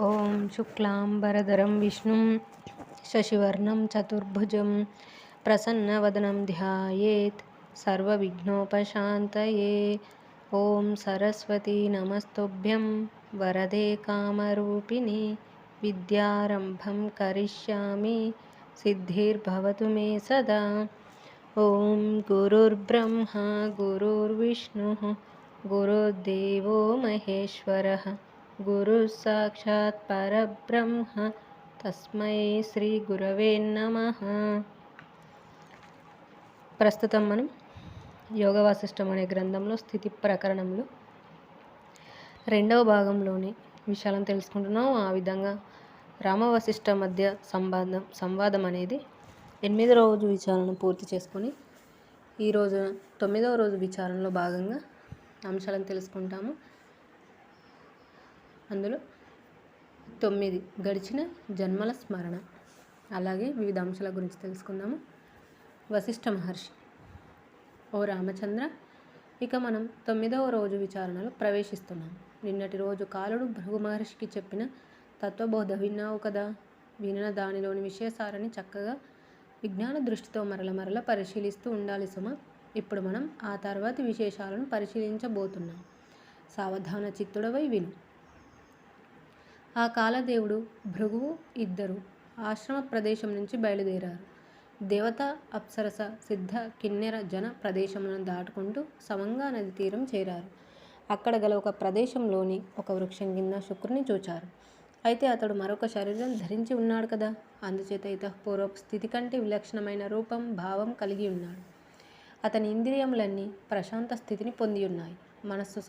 ఓం శుక్లాంబరధరం విష్ణుం శశివర్ణం చతుర్భుజం ప్రసన్నవదనం ధ్యాయేత్ సర్వవిఘ్నోపశాంతయే. ఓం సరస్వతీ నమస్తుభ్యం వరదే కామరూపిణి విద్యారంభం కరిష్యామి సిద్ధిర్భవతు మే సదా. ఓం గురుర్బ్రహ్మా గురుర్విష్ణుః గురుర్దేవో మహేశ్వరః గురు సాక్షాత్ పరబ్రహ్మ తస్మై శ్రీ గురవే నమః. ప్రస్తుతం మనం యోగ వాసిష్టం అనే గ్రంథంలో స్థితి ప్రకరణంలో రెండవ భాగంలోని విషయాలను తెలుసుకుంటున్నాం. ఆ విధంగా రామవశిష్ట మధ్య సంవాదం అనేది 8వ రోజు విచారణను పూర్తి చేసుకొని ఈరోజు 9వ రోజు విచారణలో భాగంగా అంశాలను తెలుసుకుంటాము. అందులో 9 గడిచిన జన్మల స్మరణ, అలాగే వివిధ అంశాల గురించి తెలుసుకుందాము. వశిష్ఠ మహర్షి: ఓ రామచంద్ర, ఇక మనం 9వ రోజు విచారణలో ప్రవేశిస్తున్నాం. నిన్నటి రోజు కాలుడు భృగు మహర్షికి చెప్పిన తత్వబోధ విన్నావు కదా. వినిన దానిలోని విశేషాలని చక్కగా విజ్ఞాన దృష్టితో మరల పరిశీలిస్తూ ఉండాలి సుమ. ఇప్పుడు మనం ఆ తర్వాతి విశేషాలను పరిశీలించబోతున్నాం. సావధాన చిత్తుడవై విను. ఆ కాలదేవుడు భృగువు ఇద్దరు ఆశ్రమ ప్రదేశం నుంచి బయలుదేరారు. దేవత, అప్సరస, సిద్ధ, కిన్నెర జన ప్రదేశములను దాటుకుంటూ సమంగా నది తీరం చేరారు. అక్కడ గల ఒక ప్రదేశంలోని ఒక వృక్షం కింద శుక్రుని చూచారు. అయితే అతడు మరొక శరీరం ధరించి ఉన్నాడు కదా, అందుచేత ఇతఃపూర్వపు స్థితి కంటే విలక్షణమైన రూపం, భావం కలిగి ఉన్నాడు. అతని ఇంద్రియములన్నీ ప్రశాంత స్థితిని పొంది ఉన్నాయి. మనస్సు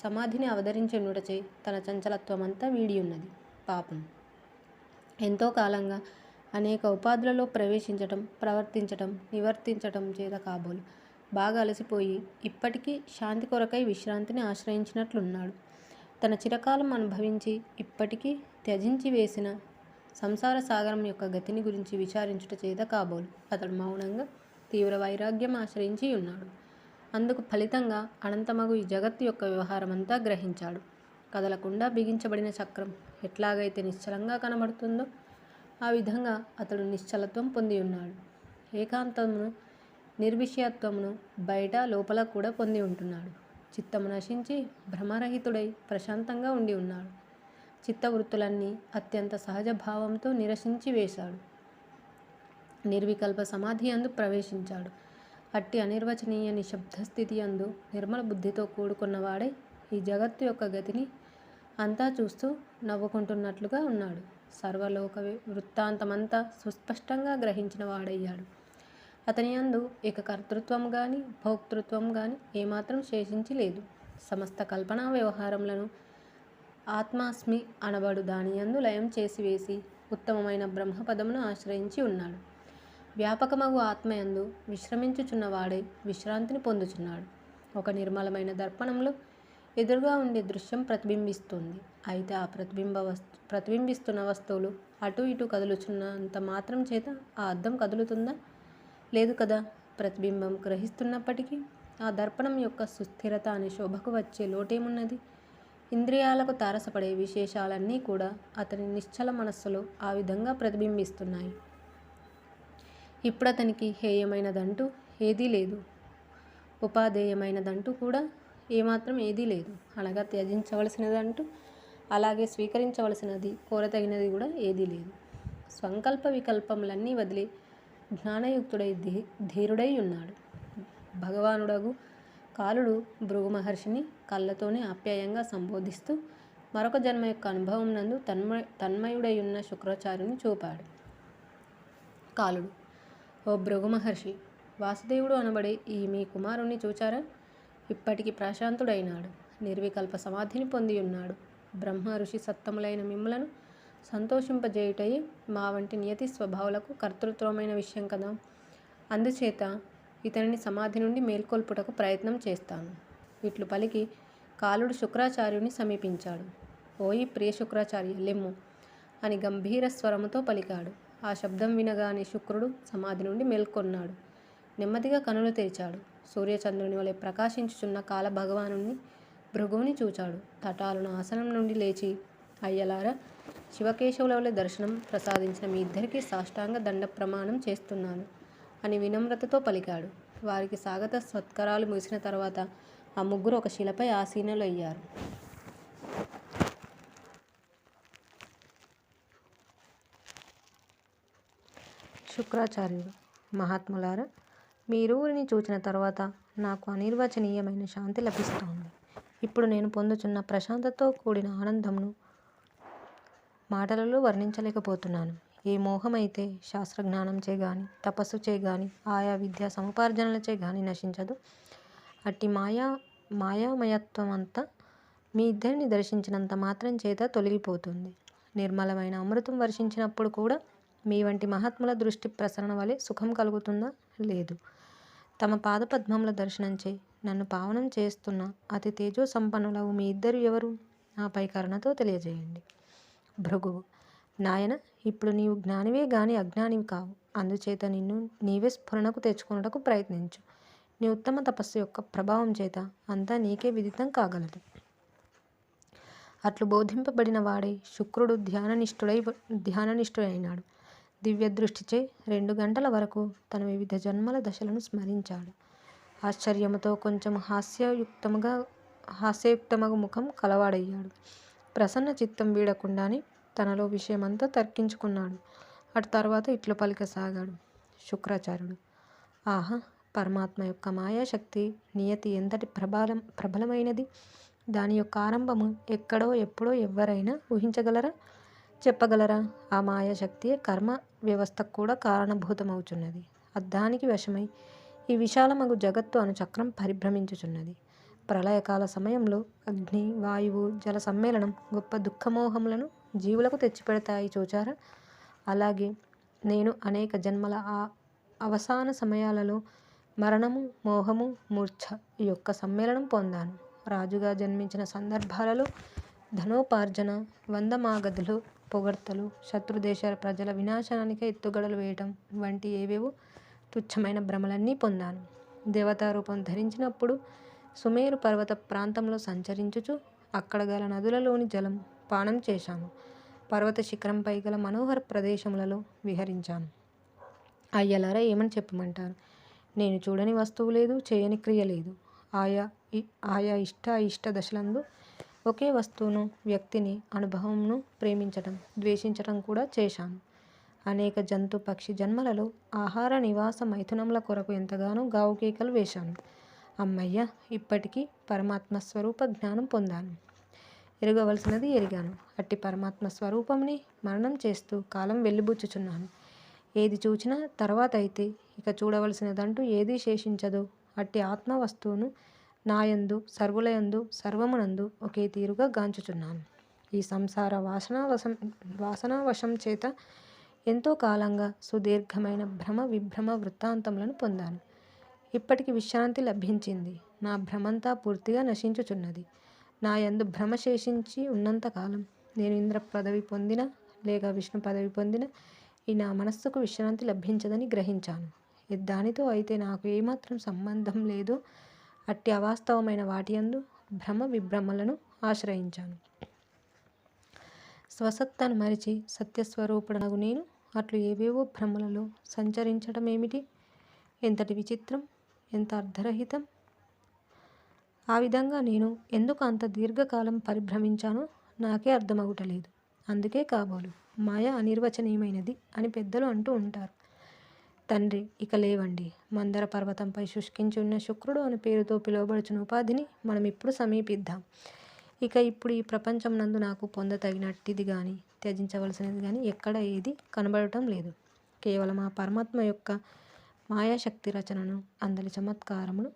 సమాధిని అవతరించునుటచే తన చంచలత్వమంతా వీడి ఉన్నది. పాపం ఎంతో కాలంగా అనేక ఉపాధులలో ప్రవేశించటం, ప్రవర్తించటం, నివర్తించటం చేత కాబోలు బాగా అలసిపోయి ఇప్పటికీ శాంతి కొరకై విశ్రాంతిని ఆశ్రయించినట్లున్నాడు. తన చిరకాలం అనుభవించి ఇప్పటికీ త్యజించి వేసిన సంసార సాగరం యొక్క గతిని గురించి విచారించుట చేత కాబోలు అతడు మౌనంగా తీవ్ర వైరాగ్యం ఆశ్రయించి ఉన్నాడు. అందుకు ఫలితంగా అనంతమగు ఈ జగత్తు యొక్క వ్యవహారమంతా గ్రహించాడు. కదలకుండా బిగించబడిన చక్రం ఎట్లాగైతే నిశ్చలంగా కనబడుతుందో ఆ విధంగా అతడు నిశ్చలత్వం పొంది ఉన్నాడు. ఏకాంతమును, నిర్విషయత్వమును బయట లోపల కూడా పొంది ఉంటున్నాడు. చిత్తము నశించి భ్రమరహితుడై ప్రశాంతంగా ఉండి ఉన్నాడు. చిత్తవృత్తులన్నీ అత్యంత సహజ భావంతో నిరసించి వేశాడు. నిర్వికల్ప సమాధి అందు ప్రవేశించాడు. అట్టి అనిర్వచనీయ నిశ్శబ్ద స్థితి అందు నిర్మల బుద్ధితో కూడుకున్నవాడే ఈ జగత్తు యొక్క గతిని అంతా చూస్తూ నవ్వుకుంటున్నట్లుగా ఉన్నాడు. సర్వలోక వృత్తాంతమంతా సుస్పష్టంగా గ్రహించిన వాడయ్యాడు. అతని యందు ఇక కర్తృత్వం కానీ భోక్తృత్వం కానీ ఏమాత్రం శేషించి లేదు. సమస్త కల్పనా వ్యవహారములను ఆత్మాస్మి అనబడు దాని యందు లయం చేసివేసి ఉత్తమమైన బ్రహ్మపదమును ఆశ్రయించి ఉన్నాడు. వ్యాపకమగు ఆత్మయందు విశ్రమించుచున్నవాడే విశ్రాంతిని పొందుచున్నాడు. ఒక నిర్మలమైన దర్పణంలో ఎదురుగా ఉండే దృశ్యం ప్రతిబింబిస్తుంది. అయితే ఆ ప్రతిబింబిస్తున్న వస్తువులు అటు ఇటు కదులుచున్నంత మాత్రం చేత ఆ అద్దం కదులుతుందా? లేదు కదా. ప్రతిబింబం గ్రహిస్తున్నప్పటికీ ఆ దర్పణం యొక్క సుస్థిరత అనే శోభకు వచ్చే లోటేమున్నది? ఇంద్రియాలకు తారసపడే విశేషాలన్నీ కూడా అతని నిశ్చల మనస్సులో ఆ విధంగా ప్రతిబింబిస్తున్నాయి. ఇప్పుడు అతనికి హేయమైనదంటూ ఏదీ లేదు, ఉపాధేయమైనదంటూ కూడా ఏమాత్రం ఏదీ లేదు. అనగా త్యజించవలసినదంటూ అలాగే స్వీకరించవలసినది, కోరతగినది కూడా ఏదీ లేదు. స్వంకల్ప వికల్పములన్నీ వదిలి జ్ఞానయుక్తుడై ధీరుడై ఉన్నాడు. భగవానుడగు కాలుడు భృగు మహర్షిని కళ్ళతోనే ఆప్యాయంగా సంబోధిస్తూ మరొక జన్మ యొక్క అనుభవం నందు తన్మయుడై ఉన్న శుక్రాచార్యుని చూపాడు. కాలుడు: ఓ భృగు మహర్షి, వాసుదేవుడు అనబడే ఈ మీ కుమారుణ్ణి చూచారా? ఇప్పటికి ప్రశాంతుడైనాడు. నిర్వికల్ప సమాధిని పొంది ఉన్నాడు. బ్రహ్మ ఋషి సత్తములైన మిమ్ములను సంతోషింపజేయుటయే మా వంటి నియతి స్వభావాలకు కర్తృత్వమైన విషయం కదా. అందుచేత ఇతనిని సమాధి నుండి మేల్కొల్పుటకు ప్రయత్నం చేస్తాను. ఇట్లు పలికి కాలుడు శుక్రాచార్యుని సమీపించాడు. ఓయి ప్రియ శుక్రాచార్య, లెమ్ము అని గంభీర స్వరముతో పలికాడు. ఆ శబ్దం వినగానే శుక్రుడు సమాధి నుండి మేల్కొన్నాడు. నెమ్మదిగా కనులు తెరిచాడు. సూర్యచంద్రుని వలె ప్రకాశించుచున్న కాల భగవానుని భృగువుని చూచాడు. తటాలున ఆసనం నుండి లేచి అయ్యలారా, శివకేశవుల దర్శనం ప్రసాదించిన మీ ఇద్దరికీ సాష్టాంగ దండ ప్రమాణం చేస్తున్నాను అని వినమ్రతతో పలికాడు. వారికి స్వాగత సత్కారాలు ముగిసిన తర్వాత ఆ ముగ్గురు ఒక శిలపై ఆసీనులయ్యారు. శుక్రాచార్యుడు: మహాత్ములారా, మీరువురిని చూచిన తర్వాత నాకు అనిర్వచనీయమైన శాంతి లభిస్తోంది. ఇప్పుడు నేను పొందుచున్న ప్రశాంతతో కూడిన ఆనందంను మాటలలో వర్ణించలేకపోతున్నాను. ఏ మోహమైతే శాస్త్రజ్ఞానంచే గాని, తపస్సుచే గాని, ఆయా విద్యా సముపార్జనలచే గాని నశించదు, అట్టి మాయామయత్వమంతా మీ ఇద్దరిని దర్శించినంత మాత్రం చేత తొలగిపోతుంది. నిర్మలమైన అమృతం వర్షించినప్పుడు కూడా మీ వంటి మహాత్ముల దృష్టి ప్రసరణ వలె సుఖం కలుగుతుందా? లేదు. తమ పాదపద్మముల దర్శనంచే నన్ను పావనం చేస్తున్న అతి తేజో సంపన్నులవు మీ ఇద్దరు ఎవరు? నాపై కరుణతో తెలియజేయండి. భృగువు: నాయన, ఇప్పుడు నీవు జ్ఞానివే గాని అజ్ఞానివి కావు. అందుచేత నిన్ను నీవే స్ఫురణకు తెచ్చుకొనుటకు ప్రయత్నించు. నీ ఉత్తమ తపస్సు యొక్క ప్రభావం చేత అంతా నీకే విదితం కాగలదు. అట్లు బోధింపబడిన వాడే శుక్రుడు ధ్యాననిష్ఠుడైనాడు. దివ్యదృష్టిచే 2 గంటల వరకు తన వివిధ జన్మల దశలను స్మరించాడు. ఆశ్చర్యముతో కొంచెం హాస్యయుక్తమగు ముఖం కలవాడయ్యాడు. ప్రసన్న చిత్తం వీడకుండానే తనలో విషయమంతా తర్కించుకున్నాడు. అటు తర్వాత ఇట్లు పలికసాగాడు. శుక్రాచార్యుడు: ఆహా, పరమాత్మ యొక్క మాయాశక్తి నియతి ఎంతటి ప్రబలమైనది! దాని యొక్క ఆరంభము ఎక్కడో ఎప్పుడో ఎవ్వరైనా ఊహించగలరా? చెప్పగలరా? ఆ మాయాశక్తియే కర్మ వ్యవస్థకు కూడా కారణభూతమవుచున్నది. అద్దానికి వశమై ఈ విశాలమగు జగత్తు అను చక్రం పరిభ్రమించుచున్నది. ప్రళయకాల సమయంలో అగ్ని, వాయువు, జల సమ్మేళనం గొప్ప దుఃఖమోహములను జీవులకు తెచ్చిపెడతాయి చూచారా? అలాగే నేను అనేక జన్మల అవసాన సమయాలలో మరణము, మోహము, మూర్ఛ యొక్క సమ్మేళనం పొందాను. రాజుగా జన్మించిన సందర్భాలలో ధనోపార్జన, 100 మాగధులు పొగడ్తలు, శత్రుదేశాల ప్రజల వినాశనానికి ఎత్తుగడలు వేయటం వంటి ఏవేవో తుచ్చమైన భ్రమలన్నీ పొందాను. దేవతారూపం ధరించినప్పుడు సుమేరు పర్వత ప్రాంతంలో సంచరించుచు అక్కడ గల నదులలోని జలం పానం చేశాను. పర్వత శిఖరంపై గల మనోహర ప్రదేశములలో విహరించాను. అయ్యలారా, ఏమని చెప్పమంటారు? నేను చూడని వస్తువు లేదు, చేయని క్రియ లేదు. ఆయా ఇష్ట దశలందు ఒకే వస్తువును, వ్యక్తిని, అనుభవంను ప్రేమించటం, ద్వేషించటం కూడా చేశాను. అనేక జంతు పక్షి జన్మలలో ఆహార నివాస మైథునముల కొరకు ఎంతగానో గావుకేకలు వేశాను. అమ్మయ్య, ఇప్పటికీ పరమాత్మ స్వరూప జ్ఞానం పొందాను. ఎరుగవలసినది ఎరిగాను. అట్టి పరమాత్మ స్వరూపంని మననం చేస్తూ కాలం వెళ్ళిబుచ్చుచున్నాను. ఏది చూచినా తర్వాత అయితే ఇక చూడవలసినదంటూ ఏదీ శేషించదో అట్టి ఆత్మ వస్తువును నాయందు, సర్వులయందు, సర్వమునందు ఒకే తీరుగా గాంచుచున్నాను. ఈ సంసార వాసనావశం చేత ఎంతో కాలంగా సుదీర్ఘమైన భ్రమ విభ్రమ వృత్తాంతములను పొందాను. ఇప్పటికి విశ్రాంతి లభించింది. నా భ్రమంతా పూర్తిగా నశించుచున్నది. నా యందు భ్రమ శేషించి ఉన్నంతకాలం నేను ఇంద్ర పదవి పొందిన లేక విష్ణు పదవి పొందిన ఈ నా మనస్సుకు విశ్రాంతి లభించదని గ్రహించాను. దానితో అయితే నాకు ఏమాత్రం సంబంధం లేదో అట్టి అవాస్తవమైన వాటియందు భ్రమ విభ్రమలను ఆశ్రయించాను. స్వసత్తను మరిచి సత్యస్వరూపుడనగు నేను అట్లు ఏవేవో భ్రమలలో సంచరించటం ఏమిటి? ఎంతటి విచిత్రం! ఎంత అర్ధరహితం! ఆ విధంగా నేను ఎందుకు అంత దీర్ఘకాలం పరిభ్రమించానో నాకే అర్థమవుటలేదు. అందుకే కాబోలు మాయ అనిర్వచనీయమైనది అని పెద్దలు అంటూ ఉంటారు. తండ్రి, ఇక లేవండి. మందర పర్వతంపై శుష్కించి ఉన్న శుక్రుడు అనే పేరుతో పిలువబడుచున్న ఉపాధిని మనం ఇప్పుడు సమీపిద్దాం. ఇప్పుడు ఈ ప్రపంచం నందు నాకు పొందతగినట్టిది కానీ త్యజించవలసినది కానీ ఎక్కడ ఏది కనబడటం లేదు. కేవలం ఆ పరమాత్మ యొక్క మాయాశక్తి రచనను, అందలి చమత్కారమును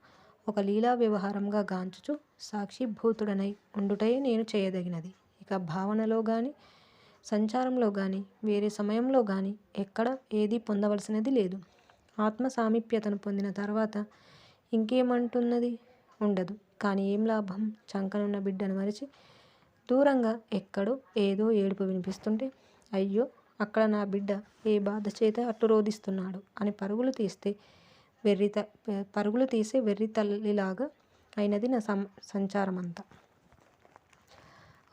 ఒక లీలా వ్యవహారంగా గాంచుచు సాక్షిభూతుడనై ఉండుటయే నేను చేయదగినది. ఇక భావనలో కానీ సంచారంలో కానీ వేరే సమయంలో కానీ ఎక్కడ ఏది పొందవలసినది లేదు. ఆత్మ సామీప్యతను పొందిన తర్వాత ఇంకేమంటున్నది? ఉండదు. కానీ ఏం లాభం? చంకనున్న బిడ్డను మరిచి దూరంగా ఎక్కడో ఏదో ఏడుపు వినిపిస్తుంటే, అయ్యో, అక్కడ నా బిడ్డ ఏ బాధ చేత అట్టు రోదిస్తున్నాడు అని పరుగులు తీసే వెర్రి తల్లిలాగా అయినది నా సంచారమంతా.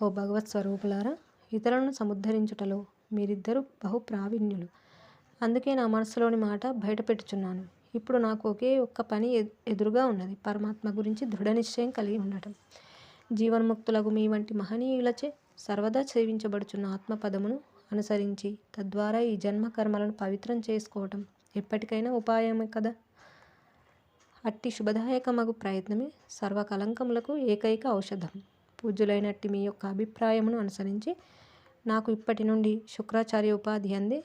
ఓ భగవత్ స్వరూపులారా, ఇతరులను సముద్ధరించుటలో మీరిద్దరూ బహు ప్రావీణ్యులు. అందుకే నా మనసులోని మాట బయటపెట్టుచున్నాను. ఇప్పుడు నాకు ఒకే ఒక్క పని ఎదురుగా ఉన్నది. పరమాత్మ గురించి దృఢ నిశ్చయం కలిగి ఉండటం. జీవన్ముక్తులకు మీ వంటి మహనీయులచే సర్వదా సేవించబడుచున్న ఆత్మపదమును అనుసరించి తద్వారా ఈ జన్మ కర్మలను పవిత్రం చేసుకోవటం ఎప్పటికైనా ఉపాయమే కదా. అట్టి శుభదాయకమగు ప్రయత్నమే సర్వకలంకములకు ఏకైక ఔషధం. పూజ్యులైనట్టి మీ యొక్క అభిప్రాయమును అనుసరించి నాకు ఇప్పటి నుండి శుక్రాచార్య ఉపాధి అందే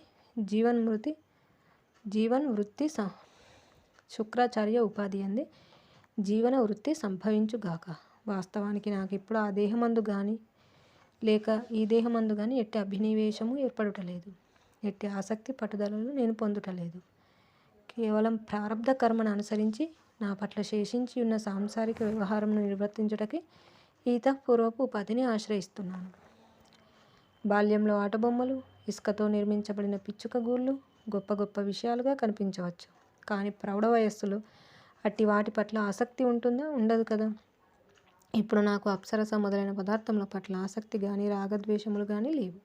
శుక్రాచార్య ఉపాధి అందే జీవన వృత్తి సంభవించుగాక. వాస్తవానికి నాకు ఇప్పుడు ఆ దేహమందు కానీ లేక ఈ దేహమందు కానీ ఎట్టి అభినివేశము ఏర్పడుటలేదు. ఎట్టి ఆసక్తి పట్టుదలలు నేను పొందుటలేదు. కేవలం ప్రారబ్ధ కర్మను అనుసరించి నా పట్ల శేషించి ఉన్న సాంసారిక వ్యవహారమును నిర్వర్తించుటకి ఈతపూర్వపు ఉపాధిని ఆశ్రయిస్తున్నాను. బాల్యంలో ఆటబొమ్మలు, ఇసుకతో నిర్మించబడిన పిచ్చుక గూళ్ళు గొప్ప గొప్ప విషయాలుగా కనిపించవచ్చు. కానీ ప్రౌఢ వయస్సులో అట్టి వాటి పట్ల ఆసక్తి ఉంటుందా? ఉండదు కదా. ఇప్పుడు నాకు అప్సరస మొదలైన పదార్థముల పట్ల ఆసక్తి కానీ రాగద్వేషములు కానీ లేవు.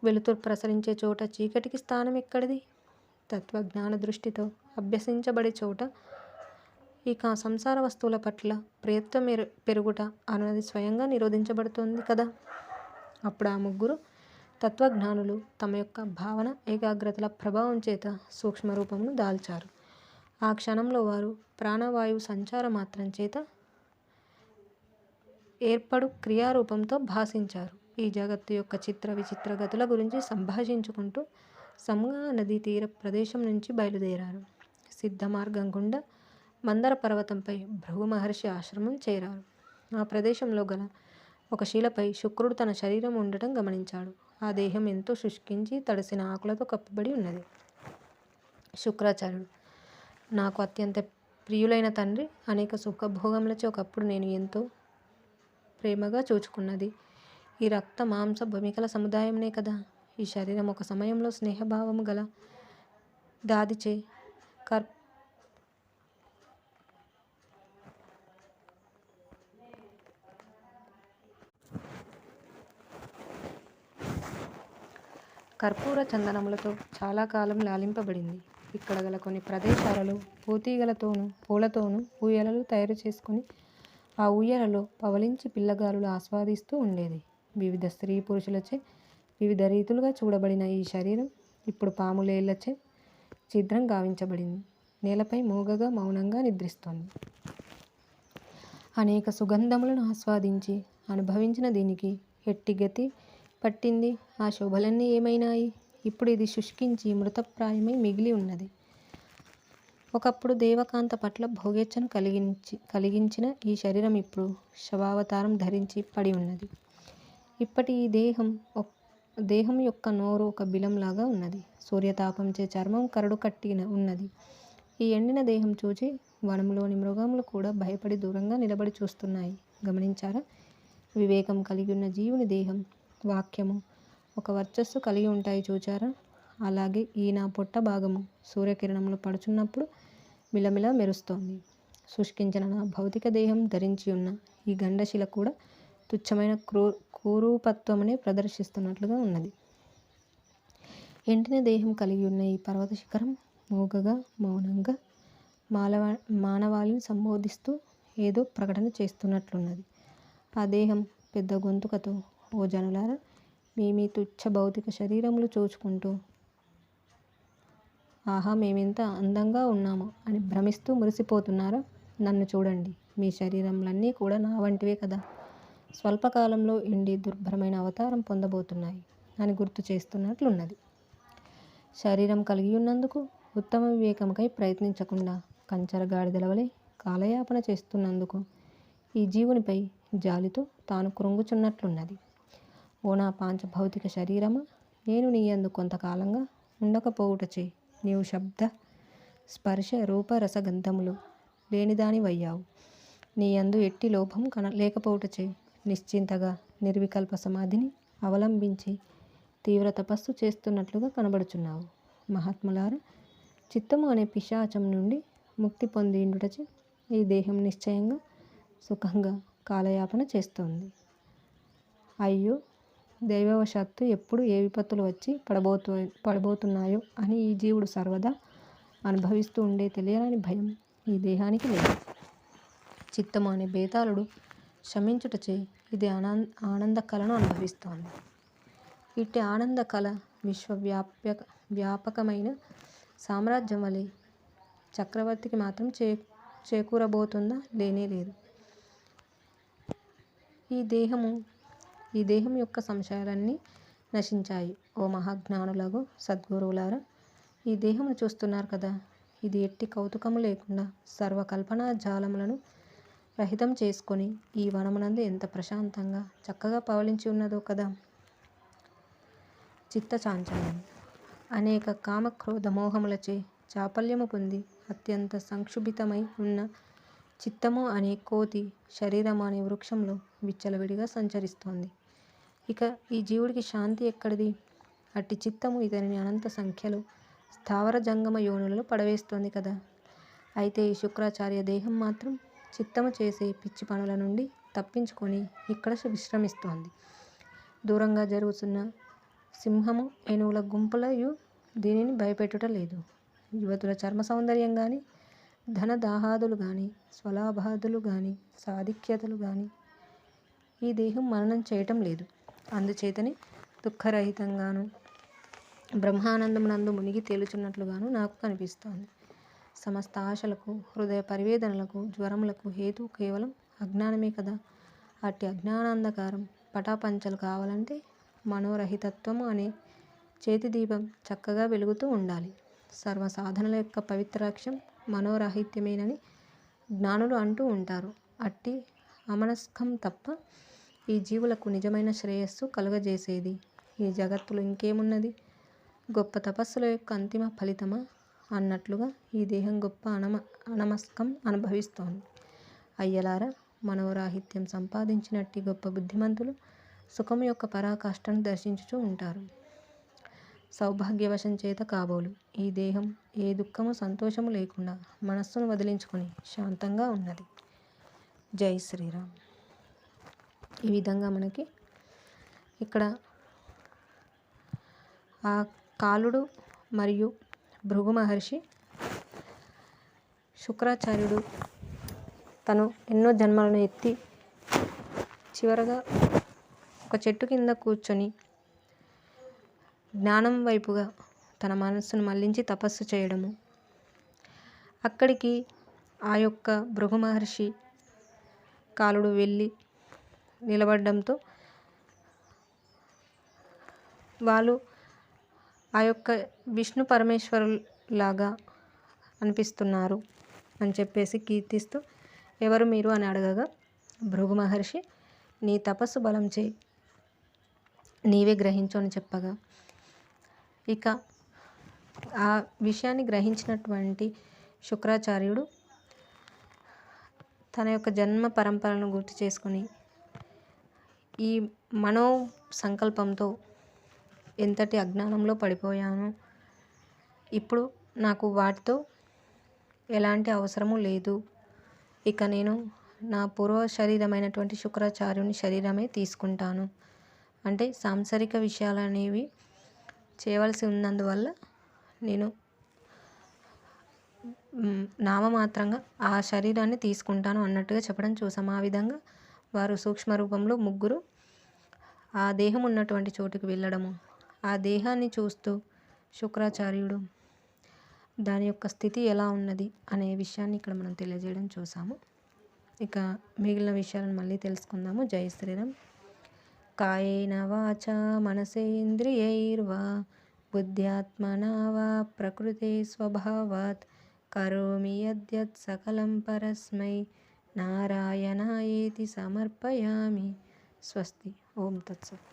వెలుతురు ప్రసరించే చోట చీకటికి స్థానం ఎక్కడిది? తత్వజ్ఞాన దృష్టితో అభ్యసించబడే చోట ఇక సంసార వస్తువుల పట్ల ప్రయత్నం పెరుగుట అన్నది స్వయంగా నిరోధించబడుతుంది కదా. అప్పుడు ఆ ముగ్గురు తత్వజ్ఞానులు తమ యొక్క భావన ఏకాగ్రతల ప్రభావం చేత సూక్ష్మరూపమును దాల్చారు. ఆ క్షణంలో వారు ప్రాణవాయువు సంచార మాత్రం చేత ఏర్పడు క్రియారూపంతో భాషించారు. ఈ జగత్తు యొక్క చిత్ర విచిత్ర గతుల గురించి సంభాషించుకుంటూ సంగా నదీ తీర ప్రదేశం నుంచి బయలుదేరారు. సిద్ధ మార్గం గుండా మందర పర్వతంపై భృగు మహర్షి ఆశ్రమం చేరారు. ఆ ప్రదేశంలో గల ఒక శిలపై శుక్రుడు తన శరీరం ఉండటం గమనించాడు. ఆ దేహం ఎంతో శుష్కించి తడిసిన ఆకులతో కప్పబడి ఉన్నది. శుక్రాచార్యుడు: నాకు అత్యంత ప్రియులైన తండ్రి, అనేక సుఖభోగములచే ఒకప్పుడు నేను ఎంతో ప్రేమగా చూచుకున్నది ఈ రక్త మాంస భూమికల సముదాయంనే కదా. ఈ శరీరం ఒక సమయంలో స్నేహభావము గల దాదిచే కర్పూర చందనములతో చాలా కాలం లాలింపబడింది. ఇక్కడ గల కొన్ని ప్రదేశాలలో పూతీగలతోనూ పూలతోనూ ఊయలలు తయారు చేసుకుని ఆ ఊయలలో పవలించి పిల్లగాలులు ఆస్వాదిస్తూ ఉండేది. వివిధ స్త్రీ పురుషులచే వివిధ రీతులుగా చూడబడిన ఈ శరీరం ఇప్పుడు పాములేళ్లచే ఛిద్రం గావించబడింది. నేలపై మూగగా మౌనంగా నిద్రిస్తోంది. అనేక సుగంధములను ఆస్వాదించి అనుభవించిన దీనికి ఎట్టి గతి పట్టింది? ఆ శోభలన్నీ ఏమైనాయి? ఇప్పుడు ఇది శుష్కించి మృతప్రాయమై మిగిలి ఉన్నది. ఒకప్పుడు దేవకాంత పట్ల భోగేచ్ఛను కలిగించిన ఈ శరీరం ఇప్పుడు శవావతారం ధరించి పడి ఉన్నది. ఇప్పటి ఈ దేహం యొక్క నోరు ఒక బిలంలాగా ఉన్నది. సూర్యతాపంచే చర్మం కరడు కట్టిన ఉన్నది. ఈ ఎండిన దేహం చూచి వనంలోని మృగములు కూడా భయపడి దూరంగా నిలబడి చూస్తున్నాయి. గమనించారా? వివేకం కలిగి ఉన్న జీవుని దేహం, వాక్యము ఒక వర్చస్సు కలిగి ఉంటాయి. చూచారా? అలాగే ఈ నా పొట్ట భాగము సూర్యకిరణములు పడుచున్నప్పుడు మిలమిల మెరుస్తోంది. శుష్కించిన నా భౌతిక దేహం ధరించి ఉన్న ఈ గండశిల కూడా తుచ్చమైన కురూపత్వమునే ప్రదర్శిస్తున్నట్లుగా ఉన్నది. ఎండిన దేహం కలిగి ఉన్న ఈ పర్వత శిఖరం మూగగా మౌనంగా మానవాళిని సంబోధిస్తూ ఏదో ప్రకటన చేస్తున్నట్లున్నది. ఆ దేహం పెద్ద గొంతుకతో, ఓ జనులారా, మీ తుచ్చ భౌతిక శరీరములు చూచుకుంటూ ఆహా మేమెంత అందంగా ఉన్నామో అని భ్రమిస్తూ మురిసిపోతున్నారా? నన్ను చూడండి, మీ శరీరములన్నీ కూడా నా వంటివే కదా, స్వల్పకాలంలో ఎండి దుర్భరమైన అవతారం పొందబోతున్నాయి అని గుర్తు చేస్తున్నట్లున్నది. శరీరం కలిగి ఉన్నందుకు ఉత్తమ వివేకముకై ప్రయత్నించకుండా కంచర గాడిదల వలె కాలయాపన చేస్తున్నందుకు ఈ జీవునిపై జాలితో తాను కృంగుచున్నట్లున్నది. ఓ నా పాంచభౌతిక శరీరమా, నేను నీ యందు కొంతకాలంగా ఉండకపోవుటచే నీవు శబ్ద స్పర్శ రూప రసగంధములు లేనిదానివయ్యావు. నీ యందు ఎట్టి లోభం లేకపోవుటచే నిశ్చింతగా నిర్వికల్ప సమాధిని అవలంబించి తీవ్ర తపస్సు చేస్తున్నట్లుగా కనబడుచున్నావు. మహాత్ములారా, చిత్తము అనే పిశాచం నుండి ముక్తి పొందిండుటచే ఈ దేహం నిశ్చయంగా సుఖంగా కాలయాపన చేస్తోంది. అయ్యో, దైవవశాత్తు ఎప్పుడు ఏ విపత్తులు వచ్చి పడబోతున్నాయో అని ఈ జీవుడు సర్వదా అనుభవిస్తూ ఉండే తెలియని భయం ఈ దేహానికి లేదు. చిత్తము అనే బేతాళుడు శమించుటచే ఇది ఆనంద కళను అనుభవిస్తోంది. ఇట్టి ఆనంద కళ వ్యాపకమైన సామ్రాజ్యం వలె చక్రవర్తికి మాత్రం చేకూరబోతుందా? లేనే లేదు. ఈ దేహం యొక్క సంశయాలన్నీ నశించాయి. ఓ మహాజ్ఞానులకు సద్గురువులారా, ఈ దేహమును చూస్తున్నారు కదా, ఇది ఎట్టి కౌతుకము లేకుండా సర్వకల్పనా జాలములను రహితం చేసుకొని ఈ వనమునందు ఎంత ప్రశాంతంగా చక్కగా పవళించి ఉన్నదో కదా. చిత్త చాంచల్యం అనేక కామక్రోధ మోహములచే చాపల్యము పొంది అత్యంత సంక్షుభితమై ఉన్న చిత్తము అనే కోతి శరీరము అనే వృక్షంలో విచ్చలవిడిగా సంచరిస్తోంది. ఇక ఈ జీవుడికి శాంతి ఎక్కడిది? అట్టి చిత్తము ఇతనిని అనంత సంఖ్యలో స్థావర జంగమ యోనులలో పడవేస్తోంది కదా. అయితే ఈ శుక్రాచార్య దేహం మాత్రం చిత్తము చేసే పిచ్చి పనుల నుండి తప్పించుకొని ఇక్కడ విశ్రమిస్తోంది. దూరంగా జరుగుతున్న సింహము ఏనుగుల గుంపులయు దీనిని భయపెట్టుట లేదు. యువతుల చర్మ సౌందర్యం కానీ, ధన దాహాదులు కానీ, స్వలాభాదులు కానీ, సాధిక్యతలు కానీ ఈ దేహం మననం చేయటం లేదు. అందుచేతనే దుఃఖరహితంగాను బ్రహ్మానందమునందు మునిగి తేలుచున్నట్లుగాను నాకు కనిపిస్తోంది. సమస్త ఆశలకు, హృదయ పరివేదనలకు, జ్వరములకు హేతు కేవలం అజ్ఞానమే కదా. అట్టి అజ్ఞానాంధకారం పటాపంచలు కావాలంటే మనోరహితత్వము అనే చేతి దీపం చక్కగా వెలుగుతూ ఉండాలి. సర్వ సాధనల యొక్క పవిత్రాక్షం మనోరాహిత్యమేనని జ్ఞానులు అంటూ ఉంటారు. అట్టి అమనస్కం తప్ప ఈ జీవులకు నిజమైన శ్రేయస్సు కలుగజేసేది ఈ జగత్తులో ఇంకేమున్నది? గొప్ప తపస్సుల యొక్క అంతిమ ఫలితమా అన్నట్లుగా ఈ దేహం గొప్ప అనమస్కం అనుభవిస్తోంది. అయ్యలారా, మనోరాహిత్యం సంపాదించినట్టి గొప్ప బుద్ధిమంతులు సుఖము యొక్క పరాకాష్ఠను దర్శించుచూ ఉంటారు. సౌభాగ్యవశం చేత కాబోలు ఈ దేహం ఏ దుఃఖము సంతోషము లేకుండా మనస్సును వదిలించుకొని శాంతంగా ఉన్నది. జై శ్రీరామ్. ఈ విధంగా మనకి ఇక్కడ ఆ కాలుడు మరియు భృగు మహర్షి, శుక్రాచార్యుడు తను ఎన్నో జన్మలను ఎత్తి చివరగా ఒక చెట్టు కింద కూర్చొని జ్ఞానం వైపుగా తన మనస్సును మళ్లించి తపస్సు చేయడము, అక్కడికి ఆ యొక్క భృగు మహర్షి కాలుడు వెళ్ళి నిలబడడంతో వాళ్ళు ఆ యొక్క విష్ణు పరమేశ్వరులాగా అనిపిస్తున్నారు అని చెప్పేసి కీర్తిస్తూ, ఎవరు మీరు అని అడగగా భృగు మహర్షి నీ తపస్సు బలం చే నీవే గ్రహించు అని చెప్పగా, ఇక ఆ విషయాన్ని గ్రహించినటువంటి శుక్రాచార్యుడు తన యొక్క జన్మ పరంపరను గుర్తు చేసుకొని ఈ మనో సంకల్పంతో ఎంతటి అజ్ఞానంలో పడిపోయాను, ఇప్పుడు నాకు వాటితో ఎలాంటి అవసరము లేదు, ఇక నేను నా పూర్వ శరీరమైనటువంటి శుక్రాచార్యుని శరీరమే తీసుకుంటాను, అంటే సాంసారిక విషయాలు అనేవి చేయవలసి ఉన్నందువల్ల నేను నామమాత్రంగా ఆ శరీరాన్ని తీసుకుంటాను అన్నట్టుగా చెప్పడం చూసాం. ఆ విధంగా వారు సూక్ష్మ రూపంలో ముగ్గురు ఆ దేహం ఉన్నటువంటి చోటుకు వెళ్ళడము, ఆ దేహాన్ని చూస్తూ శుక్రాచార్యుడు దాని యొక్క స్థితి ఎలా ఉన్నది అనే విషయాన్ని ఇక్కడ మనం తెలియజేయడం చూసాము. ఇక మిగిలిన విషయాలను మళ్ళీ తెలుసుకుందాము. జై శ్రీరామ్. కాయేన వాచా మనసేంద్రియైర్వా బుద్ధ్యాత్మనా వా ప్రకృతే స్వభావాత్ కరోమి యద్యత్ సకలం పరస్మై నారాయణాయేతి సమర్పయామి. స్వస్తి. ఓం తత్సత్.